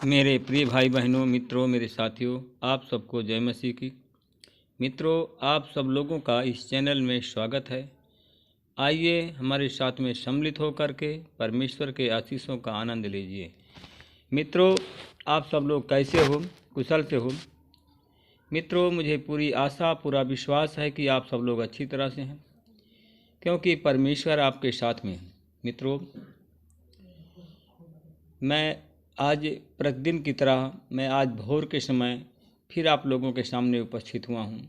मेरे प्रिय भाई बहनों, मित्रों, मेरे साथियों, आप सबको जय मसीह की। मित्रों, आप सब लोगों का इस चैनल में स्वागत है। आइए हमारे साथ में सम्मिलित होकर के परमेश्वर के आशीषों का आनंद लीजिए। मित्रों, आप सब लोग कैसे हो? कुशल से हो? मित्रों, मुझे पूरी आशा, पूरा विश्वास है कि आप सब लोग अच्छी तरह से हैं, क्योंकि परमेश्वर आपके साथ में है। मित्रों, मैं आज प्रतिदिन की तरह मैं आज भोर के समय फिर आप लोगों के सामने उपस्थित हुआ हूँ।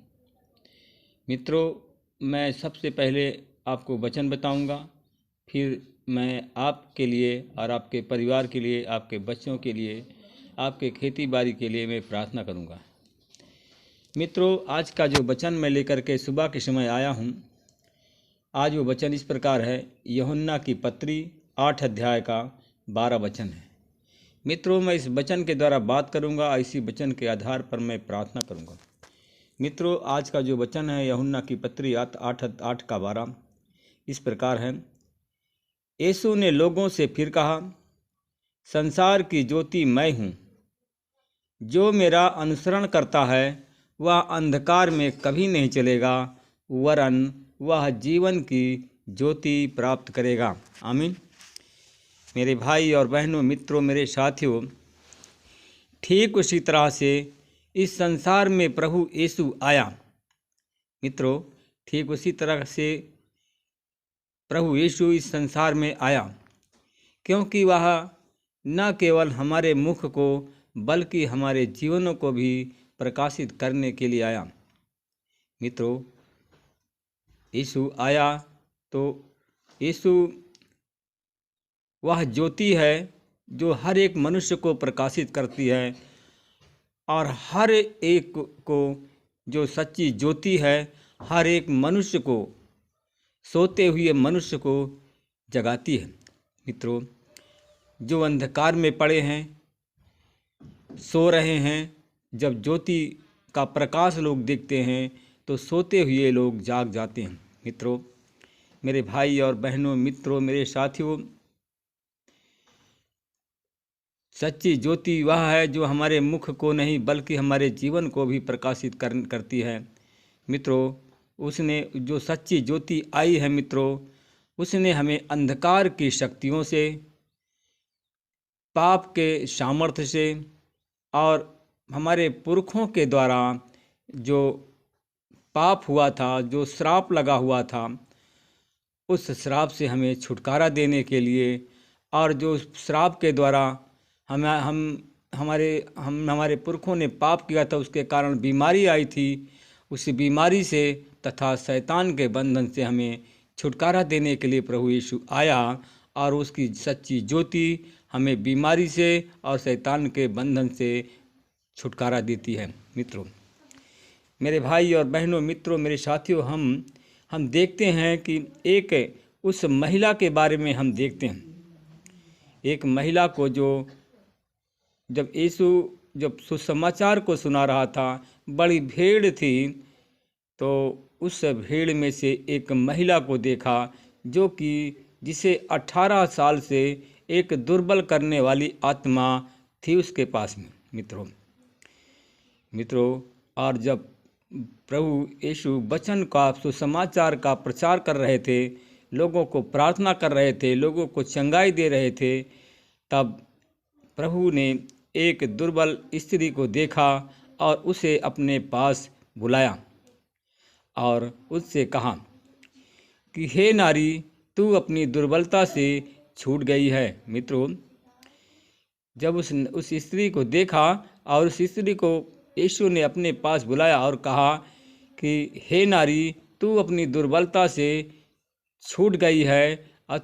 मित्रों, मैं सबसे पहले आपको वचन बताऊंगा, फिर मैं आपके लिए और आपके परिवार के लिए, आपके बच्चों के लिए, आपके खेती बाड़ी के लिए मैं प्रार्थना करूंगा। मित्रों, आज का जो वचन मैं लेकर के सुबह के समय आया हूँ, आज वो वचन इस प्रकार है। यूहन्ना की पत्री 8 अध्याय का 12 वचन है। मित्रों, मैं इस वचन के द्वारा बात करूंगा, इसी वचन के आधार पर मैं प्रार्थना करूंगा। मित्रों, आज का जो वचन है यूहन्ना की पत्री 8 का 12 इस प्रकार है। यीशु ने लोगों से फिर कहा, संसार की ज्योति मैं हूँ। जो मेरा अनुसरण करता है वह अंधकार में कभी नहीं चलेगा, वरन वह जीवन की ज्योति प्राप्त करेगा। आमीन। मेरे भाई और बहनों, मित्रों, मेरे साथियों, ठीक उसी तरह से इस संसार में प्रभु यीशु आया। मित्रों, ठीक उसी तरह से प्रभु यीशु इस संसार में आया, क्योंकि वह न केवल हमारे मुख को बल्कि हमारे जीवनों को भी प्रकाशित करने के लिए आया। मित्रों, यीशु आया तो यीशु वह ज्योति है जो हर एक मनुष्य को प्रकाशित करती है, और हर एक को, जो सच्ची ज्योति है, हर एक मनुष्य को, सोते हुए मनुष्य को जगाती है। मित्रों, जो अंधकार में पड़े हैं, सो रहे हैं, जब ज्योति का प्रकाश लोग देखते हैं तो सोते हुए लोग जाग जाते हैं। मित्रों, मेरे भाई और बहनों, मित्रों, मेरे साथियों, सच्ची ज्योति वह है जो हमारे मुख को नहीं बल्कि हमारे जीवन को भी प्रकाशित करती है। मित्रों, उसने जो सच्ची ज्योति आई है, मित्रों, उसने हमें अंधकार की शक्तियों से, पाप के सामर्थ्य से और हमारे पुरखों के द्वारा जो पाप हुआ था, जो श्राप लगा हुआ था, उस श्राप से हमें छुटकारा देने के लिए, और जो श्राप के द्वारा हमारे पुरखों ने पाप किया था, उसके कारण बीमारी आई थी, उस बीमारी से तथा शैतान के बंधन से हमें छुटकारा देने के लिए प्रभु यीशु आया, और उसकी सच्ची ज्योति हमें बीमारी से और शैतान के बंधन से छुटकारा देती है। मित्रों, मेरे भाई और बहनों, मित्रों, मेरे साथियों, हम देखते हैं कि एक उस महिला के बारे में हम देखते हैं। एक महिला को जब यीशु जब सुसमाचार को सुना रहा था, बड़ी भीड़ थी, तो उस भीड़ में से एक महिला को देखा जो कि जिसे 18 साल से एक दुर्बल करने वाली आत्मा थी उसके पास में। मित्रों, और जब प्रभु यीशु वचन का, सुसमाचार का प्रचार कर रहे थे, लोगों को प्रार्थना कर रहे थे, लोगों को चंगाई दे रहे थे, तब प्रभु ने एक दुर्बल स्त्री को देखा और उसे अपने पास बुलाया और उससे कहा कि हे नारी, तू अपनी दुर्बलता से छूट गई है। मित्रों, जब उस स्त्री को देखा और उस स्त्री को यीशु ने अपने पास बुलाया और कहा कि हे नारी, तू अपनी दुर्बलता से छूट गई है और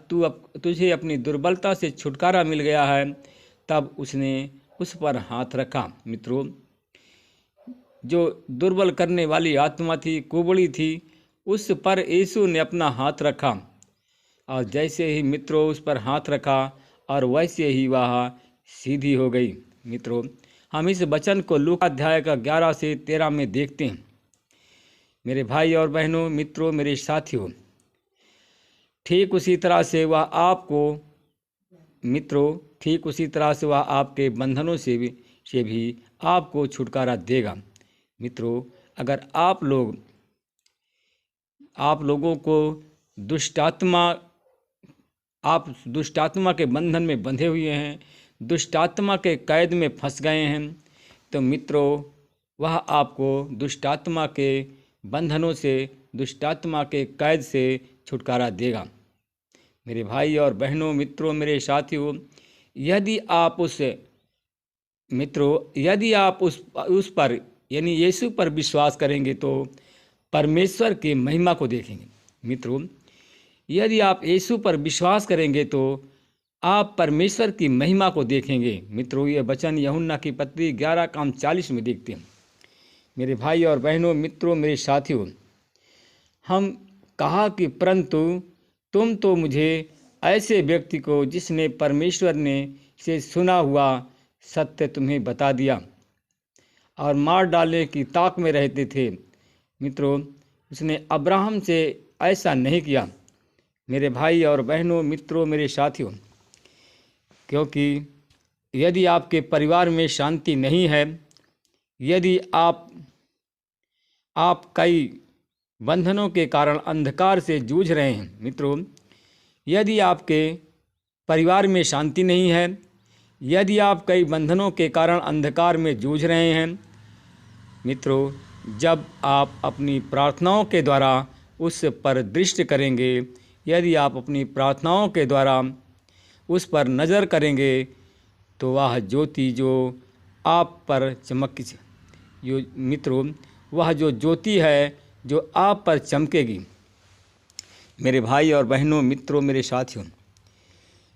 तुझे अपनी दुर्बलता से छुटकारा मिल गया है, तब उसने उस पर हाथ रखा। मित्रों, जो दुर्बल करने वाली आत्मा थी, कुबड़ी थी, उस पर यीशु ने अपना हाथ रखा, और जैसे ही मित्रों उस पर हाथ रखा और वैसे ही वह सीधी हो गई। मित्रों, हम इस वचन को लूका अध्याय का 11 से 13 में देखते हैं। मेरे भाई और बहनों, मित्रों, मेरे साथियों, ठीक उसी तरह से वह आपको, मित्रों, ठीक उसी तरह से वह आपके बंधनों से भी आपको छुटकारा देगा। मित्रों, अगर आप लोगों को आप दुष्टात्मा के बंधन में बंधे हुए हैं, दुष्टात्मा के कैद में फंस गए हैं, तो मित्रों वह आपको दुष्टात्मा के बंधनों से, दुष्टात्मा के कैद से छुटकारा देगा। मेरे भाई और बहनों, मित्रों, मेरे साथियों, यदि आप उस पर यानी यीशु पर विश्वास करेंगे तो परमेश्वर की महिमा को देखेंगे। मित्रों, यदि आप यीशु पर विश्वास करेंगे तो आप परमेश्वर की महिमा को देखेंगे। मित्रों, ये वचन यूहन्ना की पत्री 11:40 में देखते हैं। मेरे भाई और बहनों, मित्रों, मेरे साथियों, हम कहा कि परंतु तुम तो मुझे ऐसे व्यक्ति को जिसने परमेश्वर ने से सुना हुआ सत्य तुम्हें बता दिया और मार डालने की ताक में रहते थे। मित्रों, उसने अब्राहम से ऐसा नहीं किया। मेरे भाई और बहनों, मित्रों, मेरे साथियों, क्योंकि यदि आपके परिवार में शांति नहीं है, यदि आप कई बंधनों के कारण अंधकार से जूझ रहे हैं, मित्रों, यदि आपके परिवार में शांति नहीं है, यदि आप कई बंधनों के कारण अंधकार में जूझ रहे हैं, मित्रों, जब आप अपनी प्रार्थनाओं के द्वारा उस पर दृष्टि करेंगे, यदि आप अपनी प्रार्थनाओं के द्वारा उस पर नज़र करेंगे, तो वह ज्योति जो आप पर मित्रों, वह जो ज्योति है जो आप पर चमकेगी। मेरे भाई और बहनों, मित्रों, मेरे साथियों,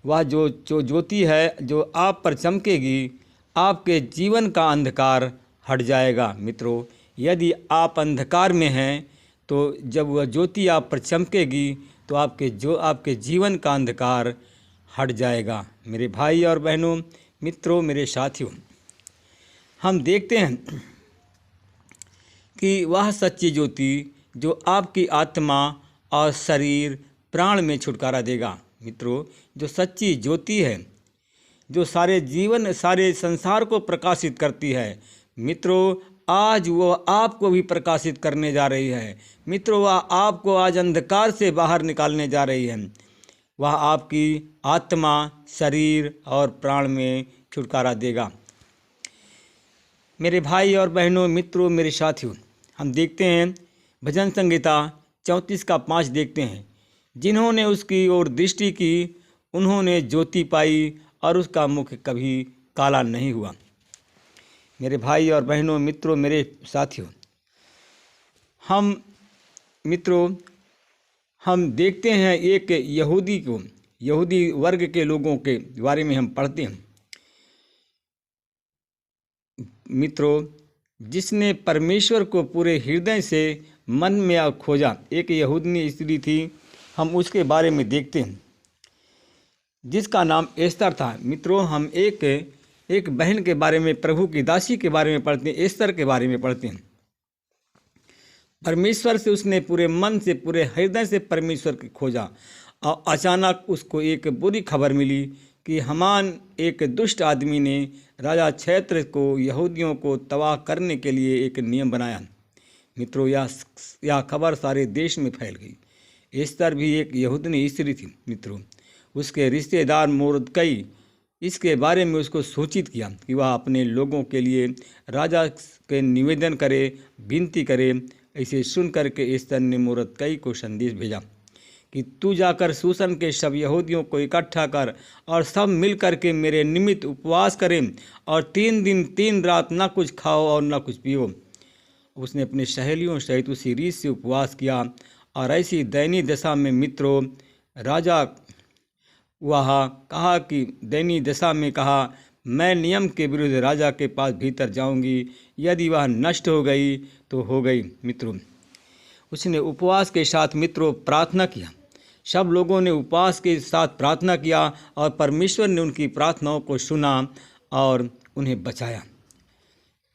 वह जो ज्योति है जो आप पर चमकेगी, आपके जीवन का अंधकार हट जाएगा। मित्रों, यदि आप अंधकार में हैं तो जब वह ज्योति आप पर चमकेगी तो आपके जीवन का अंधकार हट जाएगा। मेरे भाई और बहनों, मित्रों, मेरे साथियों, हम देखते हैं कि वह सच्ची ज्योति जो आपकी आत्मा और शरीर प्राण में छुटकारा देगा। मित्रों, जो सच्ची ज्योति है जो सारे संसार को प्रकाशित करती है, मित्रों, आज वो आपको भी प्रकाशित करने जा रही है। मित्रों, वह आपको आज अंधकार से बाहर निकालने जा रही है। वह आपकी आत्मा, शरीर और प्राण में छुटकारा देगा। मेरे भाई और बहनों, मित्रों, मेरे साथियों, हम देखते हैं भजन संहिता 34:5 देखते हैं, जिन्होंने उसकी ओर दृष्टि की उन्होंने ज्योति पाई और उसका मुख कभी काला नहीं हुआ। मेरे भाई और बहनों, मित्रों, मेरे साथियों, हम देखते हैं एक यहूदी वर्ग के लोगों के बारे में हम पढ़ते हैं। मित्रों, जिसने परमेश्वर को पूरे हृदय से मन में खोजा, एक यहूदी स्त्री थी, हम उसके बारे में देखते हैं, जिसका नाम एस्तर था। मित्रों, हम एक बहन के बारे में, प्रभु की दासी के बारे में पढ़ते हैं, एस्तर के बारे में पढ़ते हैं। परमेश्वर से उसने पूरे मन से, पूरे हृदय से परमेश्वर को खोजा और अचानक उसको एक बुरी खबर मिली कि हामान, एक दुष्ट आदमी ने राजा क्षेत्र को, यहूदियों को तबाह करने के लिए एक नियम बनाया। मित्रों, यह खबर सारे देश में फैल गई। एस्तर भी एक यहूदी स्त्री थी। मित्रों, उसके रिश्तेदार मोर्दकई इसके बारे में उसको सूचित किया कि वह अपने लोगों के लिए राजा के निवेदन करे, विनती करे। ऐसे सुन करके एस्तर ने मोर्दकई को संदेश भेजा कि तू जाकर सूसन के सब यहूदियों को इकट्ठा कर और सब मिल करके मेरे निमित्त उपवास करें और 3 दिन 3 रात न कुछ खाओ और न कुछ पियो। उसने अपने सहेलियों सहित उसी रीत से उपवास किया और ऐसी दयनीय दशा में, मित्रों, राजा दयनीय दशा में कहा, मैं नियम के विरुद्ध राजा के पास भीतर जाऊंगी, यदि वह नष्ट हो गई तो हो गई। मित्रों, उसने उपवास के साथ, मित्रों, प्रार्थना किया। सब लोगों ने उपवास के साथ प्रार्थना किया और परमेश्वर ने उनकी प्रार्थनाओं को सुना और उन्हें बचाया।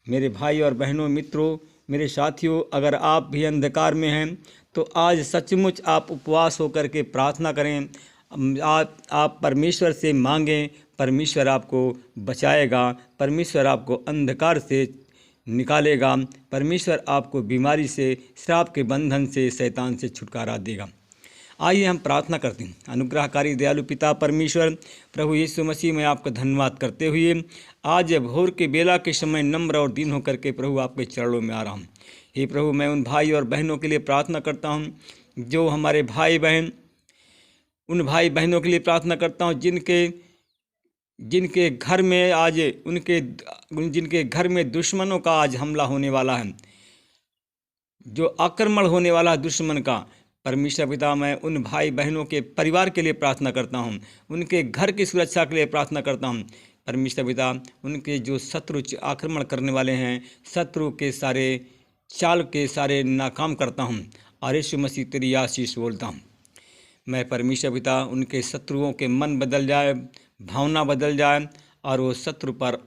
मेरे भाई और बहनों, मित्रों, मेरे साथियों, अगर आप भी अंधकार में हैं तो आज सचमुच आप उपवास होकर के प्रार्थना करें। आप परमेश्वर से मांगें, परमेश्वर आपको बचाएगा, परमेश्वर आपको अंधकार से निकालेगा, परमेश्वर आपको बीमारी से, श्राप के बंधन से, शैतान से छुटकारा देगा। आइए हम प्रार्थना करते हैं। अनुग्रहकारी दयालु पिता परमेश्वर, प्रभु यीशु मसीह, मैं आपका धन्यवाद करते हुए आज भोर के बेला के समय नम्र और दीन होकर के प्रभु आपके चरणों में आ रहा हूँ। हे प्रभु, मैं उन भाई और बहनों के लिए प्रार्थना करता हूँ जो हमारे भाई बहन, उन भाई बहनों के लिए प्रार्थना करता हूँ जिनके घर में आज जिनके घर में दुश्मनों का आज हमला होने वाला है, जो आक्रमण होने वाला है दुश्मन का। परमेश्वर पिता, मैं उन भाई बहनों के परिवार के लिए प्रार्थना करता हूँ, उनके घर की सुरक्षा के लिए प्रार्थना करता हूँ। परमेश्वर पिता, उनके जो शत्रु आक्रमण करने वाले हैं, शत्रु के सारे चाल के सारे नाकाम करता हूँ और यीशु मसीह तेरी आशीष बोलता हूँ। मैं परमेश्वर पिता, उनके शत्रुओं के मन बदल जाए, भावना बदल जाए और वो शत्रु पर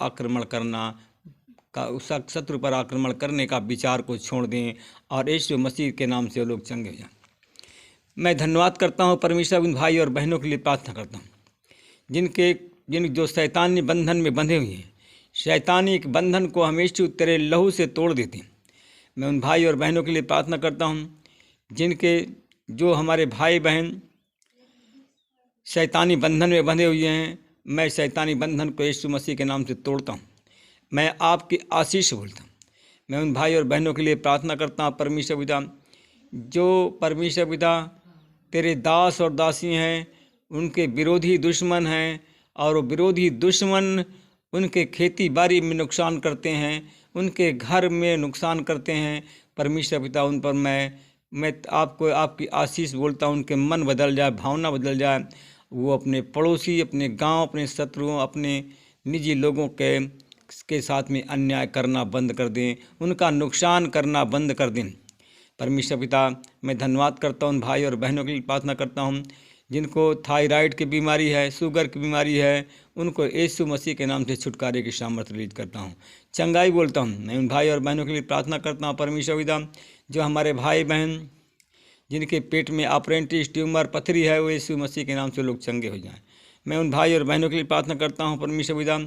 आक्रमण करने का विचार को छोड़ दें और यीशु मसीह के नाम से वो लोग चंगे हो जाएं। मैं धन्यवाद करता हूँ परमेश्वर, उन भाई और बहनों के लिए प्रार्थना करता हूँ जो शैतानी बंधन में बंधे हुए हैं। शैतानी के बंधन को हमेशा तेरे लहू से तोड़ देते हैं। मैं उन भाई और बहनों के लिए प्रार्थना करता हूँ जो हमारे भाई बहन शैतानी बंधन में बंधे हुए हैं। मैं शैतानी बंधन को यीशु मसीह के नाम से तोड़ता हूँ। मैं आपकी आशीष बोलता हूँ। मैं उन भाई और बहनों के लिए प्रार्थना करता हूँ परमेश्वर पिता, जो परमेश्वर पिता तेरे दास और दासी हैं, उनके विरोधी दुश्मन हैं और वो विरोधी दुश्मन उनके खेती बाड़ी में नुकसान करते हैं, उनके घर में नुकसान करते हैं। परमेश्वर पिता, उन पर मैं आपको आपकी आशीष बोलता हूँ। उनके मन बदल जाए, भावना बदल जाए, वो अपने पड़ोसी, अपने गांव, अपने शत्रुओं, अपने निजी लोगों के साथ में अन्याय करना बंद कर दें, उनका नुकसान करना बंद कर दें। परमेश्वर पिता, मैं धन्यवाद करता हूँ भाई और बहनों के लिए प्रार्थना करता हूँ जिनको थायराइड की बीमारी है, शुगर की बीमारी है, उनको यीशु मसीह के नाम से छुटकारे की सामर्थ रिलीज करता हूँ, चंगाई बोलता हूँ। मैं उन भाई और बहनों के लिए प्रार्थना करता हूँ परमेश्वर पिता, जो हमारे भाई बहन जिनके पेट में अपेंडिक्स, ट्यूमर, पथरी है, वो यीशु मसीह के नाम से लोग चंगे हो जाएं। मैं उन भाई और बहनों के लिए प्रार्थना करता हूँ परमेश्वर पिता,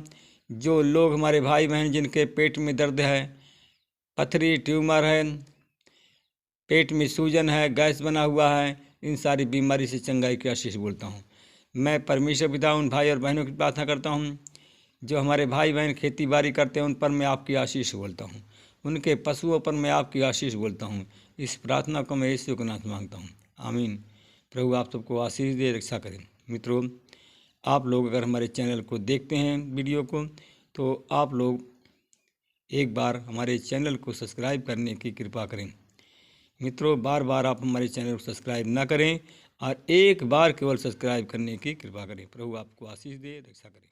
जो लोग हमारे भाई बहन जिनके पेट में दर्द है, पथरी, ट्यूमर है, पेट में सूजन है, गैस बना हुआ है, इन सारी बीमारी से चंगाई की आशीष बोलता हूँ। मैं परमेश्वर पिता उन भाई और बहनों की प्रार्थना करता हूँ जो हमारे भाई बहन खेती बाड़ी करते हैं, उन पर मैं आपकी आशीष बोलता हूँ, उनके पशुओं पर मैं आपकी आशीष बोलता हूँ। इस प्रार्थना को मैं यीशु के नाम से मांगता हूँ, आमीन। प्रभु आप सबको आशीष दे, रक्षा करें। मित्रों, आप लोग अगर हमारे चैनल को देखते हैं वीडियो को, तो आप लोग एक बार हमारे चैनल को सब्सक्राइब करने की कृपा करें। मित्रों, बार बार आप हमारे चैनल को सब्सक्राइब ना करें और एक बार केवल सब्सक्राइब करने की कृपा करें। प्रभु आपको आशीष दे, रक्षा करें।